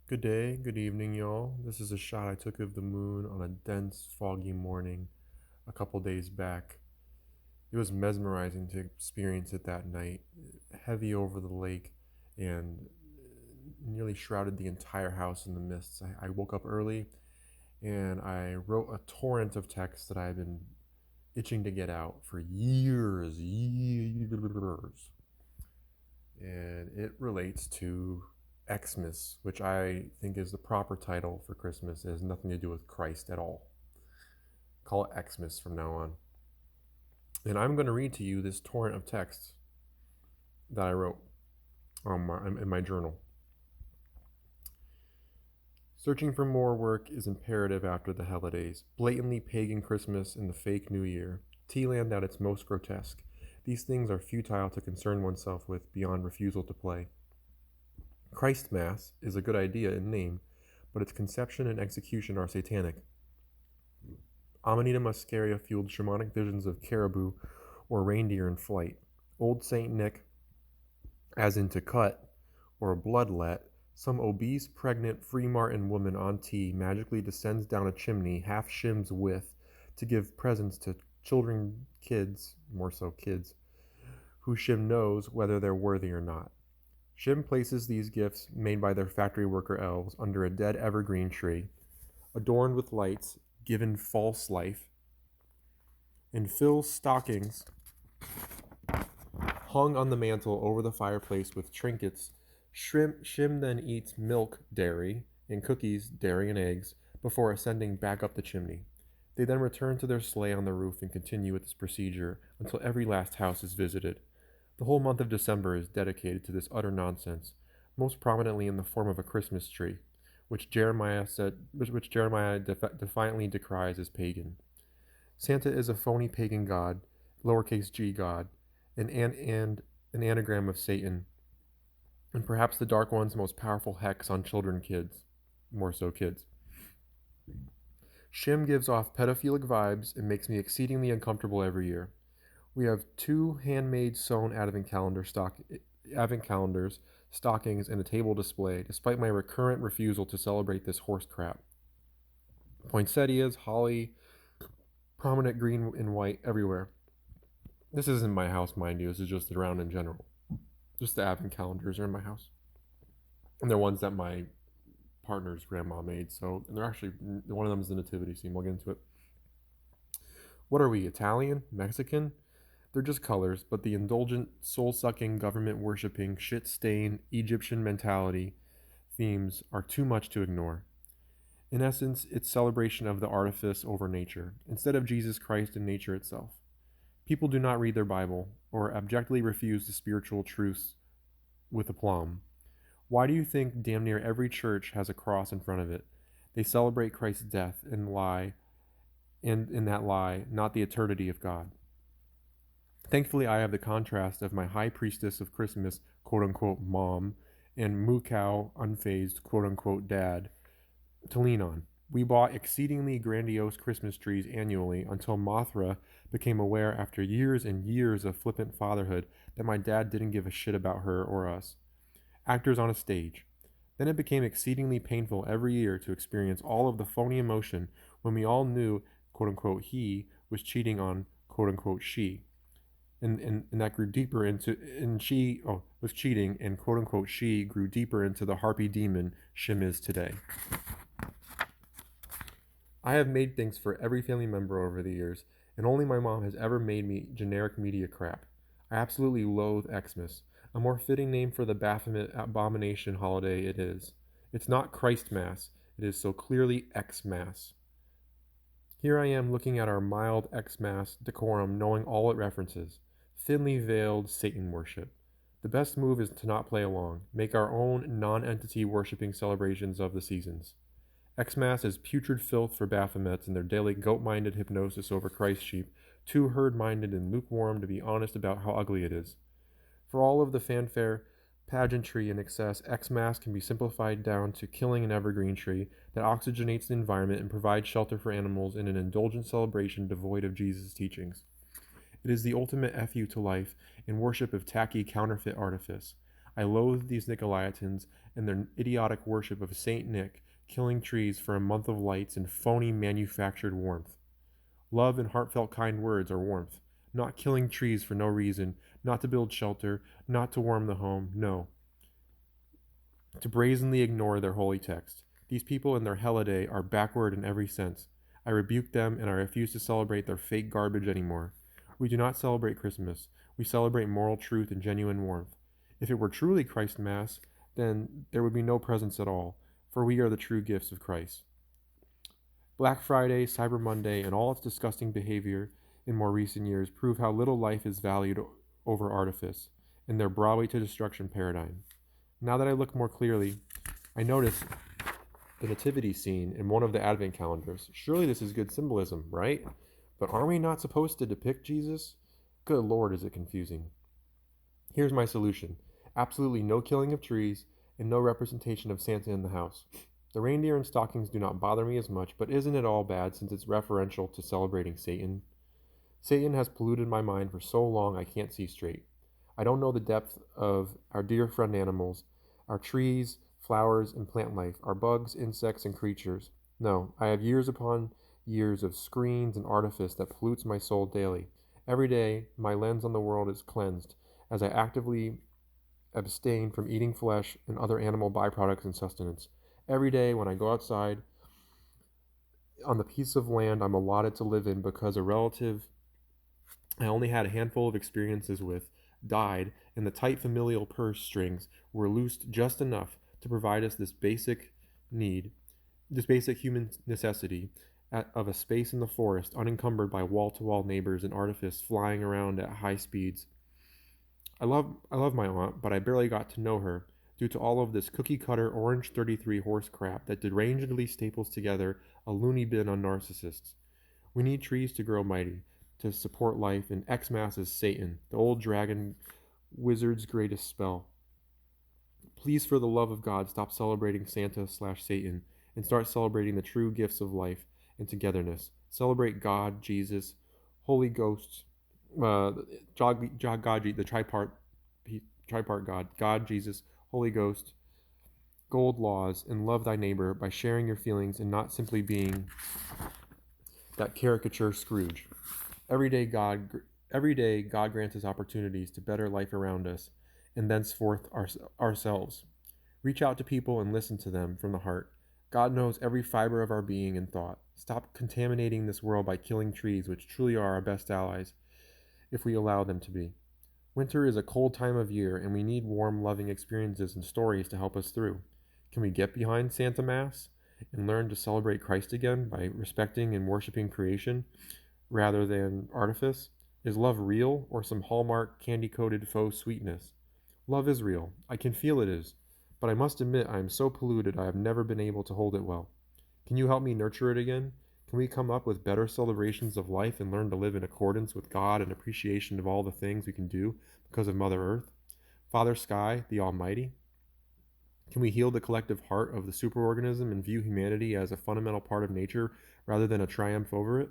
Good day, good evening, y'all. This is a shot I took of the moon on a dense, foggy morning a couple days back. It was mesmerizing to experience it that night, heavy over the lake, and nearly shrouded the entire house in the mists. I woke up early and I wrote a torrent of text that I had been itching to get out for years. And it relates to Xmas, which I think is the proper title for Christmas. It has nothing to do with Christ at all. Call it Xmas from now on. And I'm going to read to you this torrent of text that I wrote in my journal. Searching for more work is imperative after the holidays. Blatantly pagan Christmas and the fake New Year. Tea-land at its most grotesque. These things are futile to concern oneself with beyond refusal to play. Christmas is a good idea in name, but its conception and execution are satanic. Amanita muscaria fueled shamanic visions of caribou or reindeer in flight. Old Saint Nick, as in to cut, or bloodlet, some obese, pregnant, free martin woman on tea magically descends down a chimney half shim's width to give presents to children, kids, more so kids, who Shim knows whether they're worthy or not. Shim places these gifts, made by their factory worker elves, under a dead evergreen tree, adorned with lights, given false life, and fills stockings hung on the mantle over the fireplace with trinkets. Shim then eats milk, dairy, and cookies, dairy and eggs, before ascending back up the chimney. They then return to their sleigh on the roof and continue with this procedure until every last house is visited. The whole month of December is dedicated to this utter nonsense, most prominently in the form of a Christmas tree, which Jeremiah defiantly decries as pagan. Santa is a phony pagan god, lowercase g god, and an anagram of Satan, and perhaps the Dark One's most powerful hex on kids, more so kids. Shim gives off pedophilic vibes and makes me exceedingly uncomfortable every year. We have two handmade sewn advent calendars, stockings, and a table display, despite my recurrent refusal to celebrate this horse crap. Poinsettias, holly, prominent green and white everywhere. This isn't my house, mind you. This is just around in general. Just the advent calendars are in my house, and they're ones that my partner's grandma made. So, and they're actually one of them is the nativity scene. We'll get into it. What are we? Italian? Mexican? They're just colors, but the indulgent, soul-sucking, government-worshipping, shit-stained Egyptian mentality themes are too much to ignore. In essence, it's celebration of the artifice over nature, instead of Jesus Christ and nature itself. People do not read their Bible, or abjectly refuse the spiritual truths with aplomb. Why do you think damn near every church has a cross in front of it? They celebrate Christ's death and lie, and in that lie, not the eternity of God. Thankfully, I have the contrast of my high priestess of Christmas, quote unquote, mom, and moo cow, unfazed, quote unquote, dad to lean on. We bought exceedingly grandiose Christmas trees annually until Mothra became aware after years and years of flippant fatherhood that my dad didn't give a shit about her or us. Actors on a stage. Then it became exceedingly painful every year to experience all of the phony emotion when we all knew, quote unquote, he was cheating on, quote unquote, she. And that grew deeper into, and she was cheating, and quote unquote she grew deeper into the harpy demon Shim is today. I have made things for every family member over the years, and only my mom has ever made me generic media crap. I absolutely loathe Xmas, a more fitting name for the Baphomet abomination holiday it is. It's not Christmas, it is so clearly Xmas. Here I am looking at our mild Xmas decorum, knowing all it references. Thinly veiled Satan worship. The best move is to not play along, make our own non-entity worshipping celebrations of the seasons. Xmas is putrid filth for Baphomets and their daily goat-minded hypnosis over Christ sheep, too herd-minded and lukewarm to be honest about how ugly it is. For all of the fanfare, pageantry, and excess, Xmas can be simplified down to killing an evergreen tree that oxygenates the environment and provides shelter for animals in an indulgent celebration devoid of Jesus' teachings. It is the ultimate FU to life in worship of tacky counterfeit artifice. I loathe these Nicolaitans and their idiotic worship of Saint Nick, killing trees for a month of lights and phony manufactured warmth. Love and heartfelt kind words are warmth, not killing trees for no reason, not to build shelter, not to warm the home, no, to brazenly ignore their holy text. These people in their holiday are backward in every sense. I rebuke them and I refuse to celebrate their fake garbage anymore. We do not celebrate Christmas. We celebrate moral truth and genuine warmth. If it were truly Christ Mass, then there would be no presents at all, for we are the true gifts of Christ. Black Friday, Cyber Monday, and all its disgusting behavior in more recent years prove how little life is valued over artifice in their Broadway to destruction paradigm. Now that I look more clearly, I notice the nativity scene in one of the advent calendars. Surely this is good symbolism, right? But are we not supposed to depict Jesus? Good Lord, is it confusing. Here's my solution. Absolutely no killing of trees and no representation of Santa in the house. The reindeer and stockings do not bother me as much, but isn't it all bad since it's referential to celebrating Satan? Satan has polluted my mind for so long I can't see straight. I don't know the depth of our dear friend animals, our trees, flowers, and plant life, our bugs, insects, and creatures. No, I have years upon years of screens and artifice that pollutes my soul daily. Every day, my lens on the world is cleansed as I actively abstain from eating flesh and other animal byproducts and sustenance. Every day, when I go outside on the piece of land I'm allotted to live in because a relative I only had a handful of experiences with died, and the tight familial purse strings were loosed just enough to provide us this basic need, this basic human necessity of a space in the forest unencumbered by wall-to-wall neighbors and artifice flying around at high speeds. I love my aunt, but I barely got to know her due to all of this cookie-cutter Orange 33 horse crap that derangedly staples together a loony bin on narcissists. We need trees to grow mighty, to support life, and Xmas is Satan, the old dragon wizard's greatest spell. Please, for the love of God, stop celebrating Santa/Satan and start celebrating the true gifts of life and togetherness. Celebrate God, Jesus, Holy Ghost, God, the tripart God, God, Jesus, Holy Ghost, gold laws, and love thy neighbor by sharing your feelings and not simply being that caricature Scrooge. Every day God grants us opportunities to better life around us and thenceforth ourselves. Reach out to people and listen to them from the heart. God knows every fiber of our being and thought. Stop contaminating this world by killing trees, which truly are our best allies, if we allow them to be. Winter is a cold time of year, and we need warm, loving experiences and stories to help us through. Can we get behind Santa Mass and learn to celebrate Christ again by respecting and worshiping creation rather than artifice? Is love real or some Hallmark candy-coated faux sweetness? Love is real. I can feel it is. But I must admit I am so polluted I have never been able to hold it well. Can you help me nurture it again? Can we come up with better celebrations of life and learn to live in accordance with God and appreciation of all the things we can do because of Mother Earth? Father Sky, the Almighty? Can we heal the collective heart of the superorganism and view humanity as a fundamental part of nature rather than a triumph over it?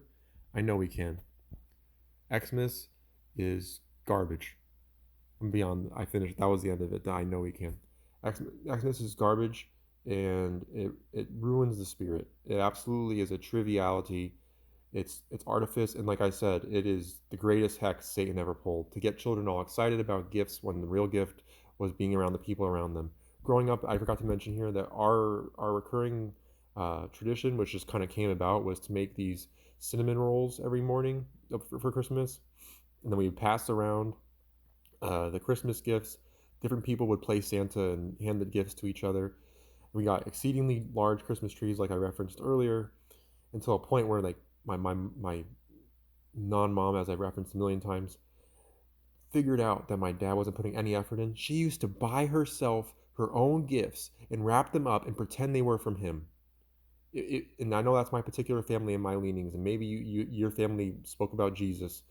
I know we can. Xmas is garbage. I'm beyond. I finished. That was the end of it. I know we can. Xmas is garbage, and it ruins the spirit. It absolutely is a triviality. It's artifice, and like I said, it is the greatest hex Satan ever pulled. To get children all excited about gifts when the real gift was being around the people around them. Growing up, I forgot to mention here that our recurring tradition, which just kind of came about, was to make these cinnamon rolls every morning for Christmas, and then we would pass around the Christmas gifts. Different people would play Santa and hand the gifts to each other. We got exceedingly large Christmas trees, like I referenced earlier, until a point where like my non-mom, as I referenced a million times, figured out that my dad wasn't putting any effort in. She used to buy herself her own gifts and wrap them up and pretend they were from him. And I know that's my particular family and my leanings, and maybe your family spoke about Jesus,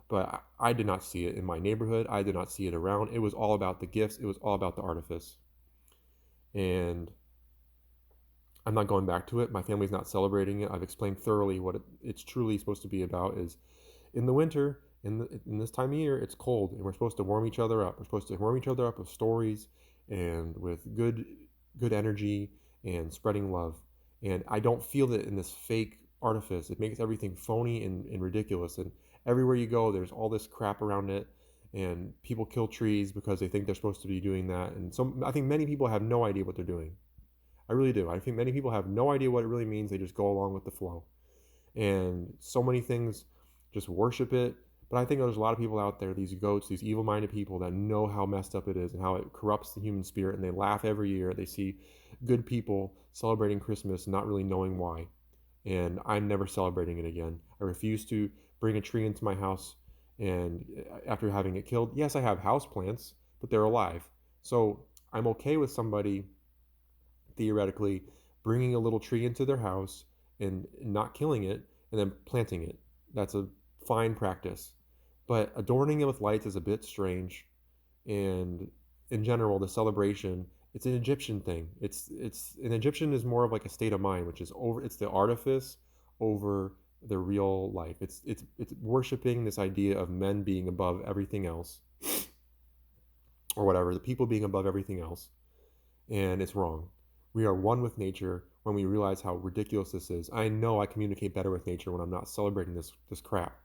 but I did not see it in my neighborhood. I did not see it around. It was all about the gifts. It was all about the artifice. And I'm not going back to it. My family's not celebrating it. I've explained thoroughly what it's truly supposed to be about. Is in the winter, in this time of year, it's cold, and we're supposed to warm each other up. We're supposed to warm each other up with stories and with good good energy and spreading love. And I don't feel it in this fake artifice. It makes everything phony and ridiculous. And everywhere you go, there's all this crap around it. And people kill trees because they think they're supposed to be doing that. And I think many people have no idea what they're doing. I really do. I think many people have no idea what it really means. They just go along with the flow. And so many things just worship it. But I think there's a lot of people out there, these goats, these evil minded people that know how messed up it is and how it corrupts the human spirit. And they laugh every year. They see good people celebrating Christmas, not really knowing why. And I'm never celebrating it again. I refuse to bring a tree into my house. And after having it killed, yes, I have house plants, but they're alive. So I'm okay with somebody theoretically bringing a little tree into their house and not killing it and then planting it. That's a fine practice. But adorning it with lights is a bit strange. And in general, the celebration, it's an Egyptian thing. It's an Egyptian is more of like a state of mind, which is over it's the artifice over the real life. It's worshiping this idea of men being above everything else or whatever, the people being above everything else, and it's wrong. We are one with nature when we realize how ridiculous this is. I know I communicate better with nature when I'm not celebrating this crap,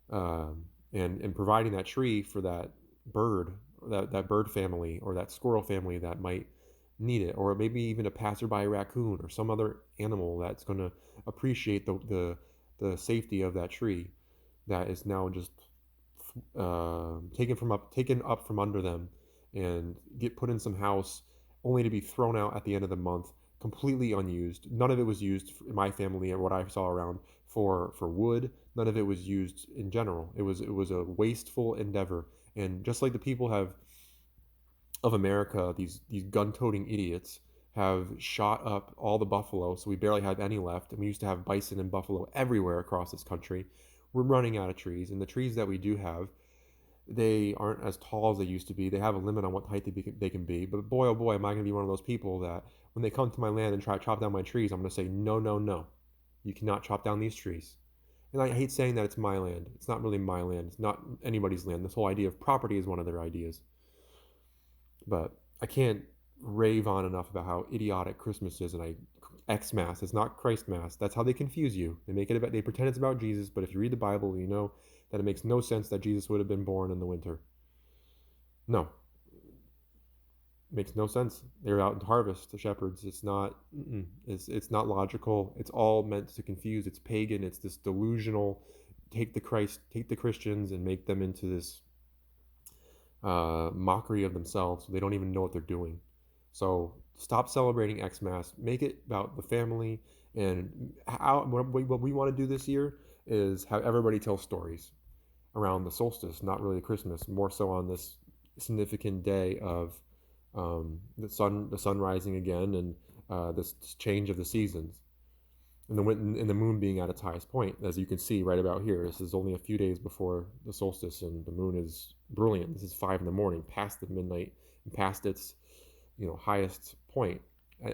and providing that tree for that bird, that bird family or that squirrel family that might need it, or maybe even a passerby raccoon or some other animal that's going to appreciate the safety of that tree that is now just taken up from under them and get put in some house only to be thrown out at the end of the month completely unused. None of it was used in my family or what I saw around for wood. None of it was used in general. It was a wasteful endeavor. And just like the people have of America, these gun-toting idiots have shot up all the buffalo, so we barely have any left. And we used to have bison and buffalo everywhere across this country. We're running out of trees, and the trees that we do have, they aren't as tall as they used to be. They have a limit on what height they can be. But boy, oh boy, am I going to be one of those people that when they come to my land and try to chop down my trees, I'm going to say, no, no, no. You cannot chop down these trees. And I hate saying that it's my land. It's not really my land. It's not anybody's land. This whole idea of property is one of their ideas. But I can't rave on enough about how idiotic Christmas is, and Xmas. It's not Christ Mass. That's how they confuse you. They pretend it's about Jesus, but if you read the Bible, you know that it makes no sense that Jesus would have been born in the winter. No, it makes no sense. They're out to harvest, the shepherds. It's not. It's not logical. It's all meant to confuse. It's pagan. It's this delusional. Take the Christians, and make them into this mockery of themselves. They don't even know what they're doing. So stop celebrating Xmas. Make it about the family. And what we want to do this year is have everybody tell stories around the solstice, not really Christmas, more so on this significant day of the sun rising again, and this change of the seasons, and the moon being at its highest point, as you can see right about here. This is only a few days before the solstice, and the moon is brilliant. This is 5 in the morning, past the midnight, and past its highest point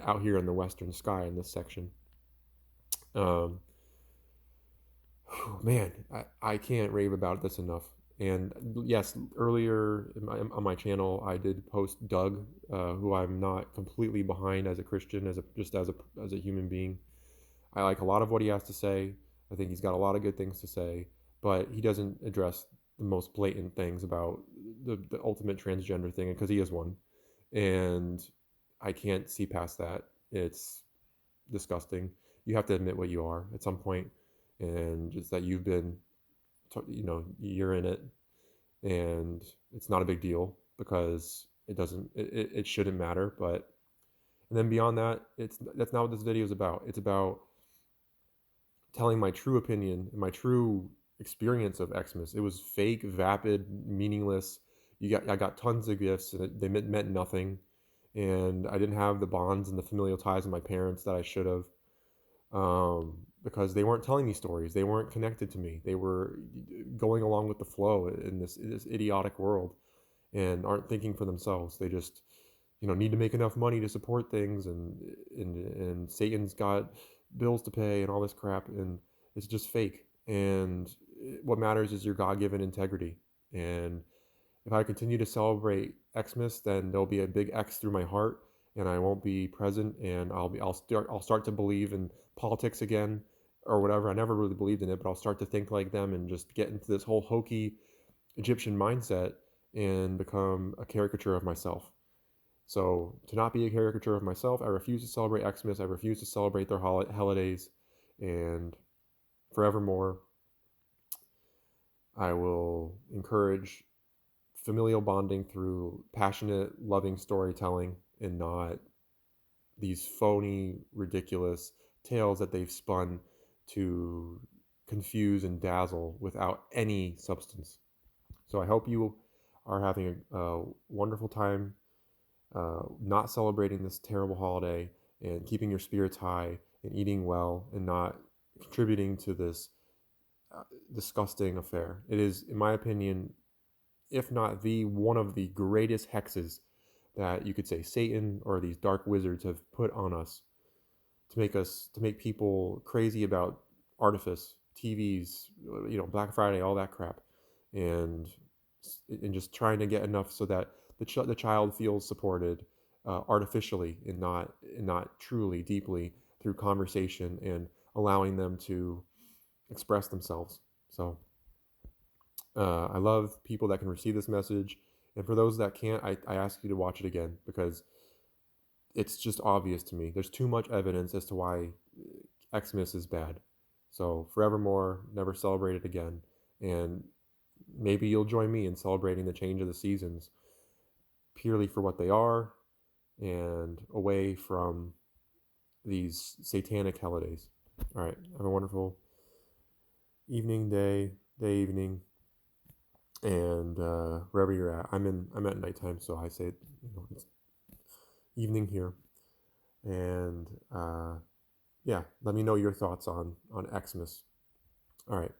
out here in the western sky in this section. Um, Man, I can't rave about this enough. And yes, earlier on my channel, I did post Doug, who I'm not completely behind as a Christian, as a human being. I like a lot of what he has to say. I think he's got a lot of good things to say, but he doesn't address the most blatant things about the ultimate transgender thing, because he is one. And I can't see past that. It's disgusting. You have to admit what you are at some point, and just that you're in it, and it's not a big deal because it shouldn't matter. But and then beyond that, that's not what this video is about. It's about telling my true opinion and my true experience of Xmas. It was fake, vapid, meaningless. I got tons of gifts, and they meant nothing, and I didn't have the bonds and the familial ties with my parents that I should have, because they weren't telling me stories. They weren't connected to me. They were going along with the flow in this idiotic world, and aren't thinking for themselves. They just need to make enough money to support things, and Satan's got bills to pay and all this crap, and it's just fake. And what matters is your God-given integrity. And if I continue to celebrate Xmas, then there'll be a big X through my heart, and I won't be present, and I'll start to believe in politics again or whatever. I never really believed in it, but I'll start to think like them and just get into this whole hokey Egyptian mindset and become a caricature of myself. So to not be a caricature of myself, I refuse to celebrate Xmas. I refuse to celebrate their holidays, and forevermore, I will encourage familial bonding through passionate, loving storytelling and not these phony, ridiculous tales that they've spun to confuse and dazzle without any substance. So I hope you are having a wonderful time not celebrating this terrible holiday and keeping your spirits high and eating well and not contributing to this disgusting affair. It is, in my opinion, if not the one of the greatest hexes that you could say Satan or these dark wizards have put on us to make people crazy about artifice, TVs, Black Friday, all that crap, and just trying to get enough so that the child feels supported artificially and not truly deeply through conversation and allowing them to express themselves. So I love people that can receive this message, and for those that can't, I ask you to watch it again because it's just obvious to me. There's too much evidence as to why Xmas is bad. So forevermore, never celebrate it again. And maybe you'll join me in celebrating the change of the seasons purely for what they are and away from these satanic holidays. All right. Have a wonderful evening, evening, and wherever you're at. I'm at nighttime, so I say it's evening here. And yeah, let me know your thoughts on Xmas. All right.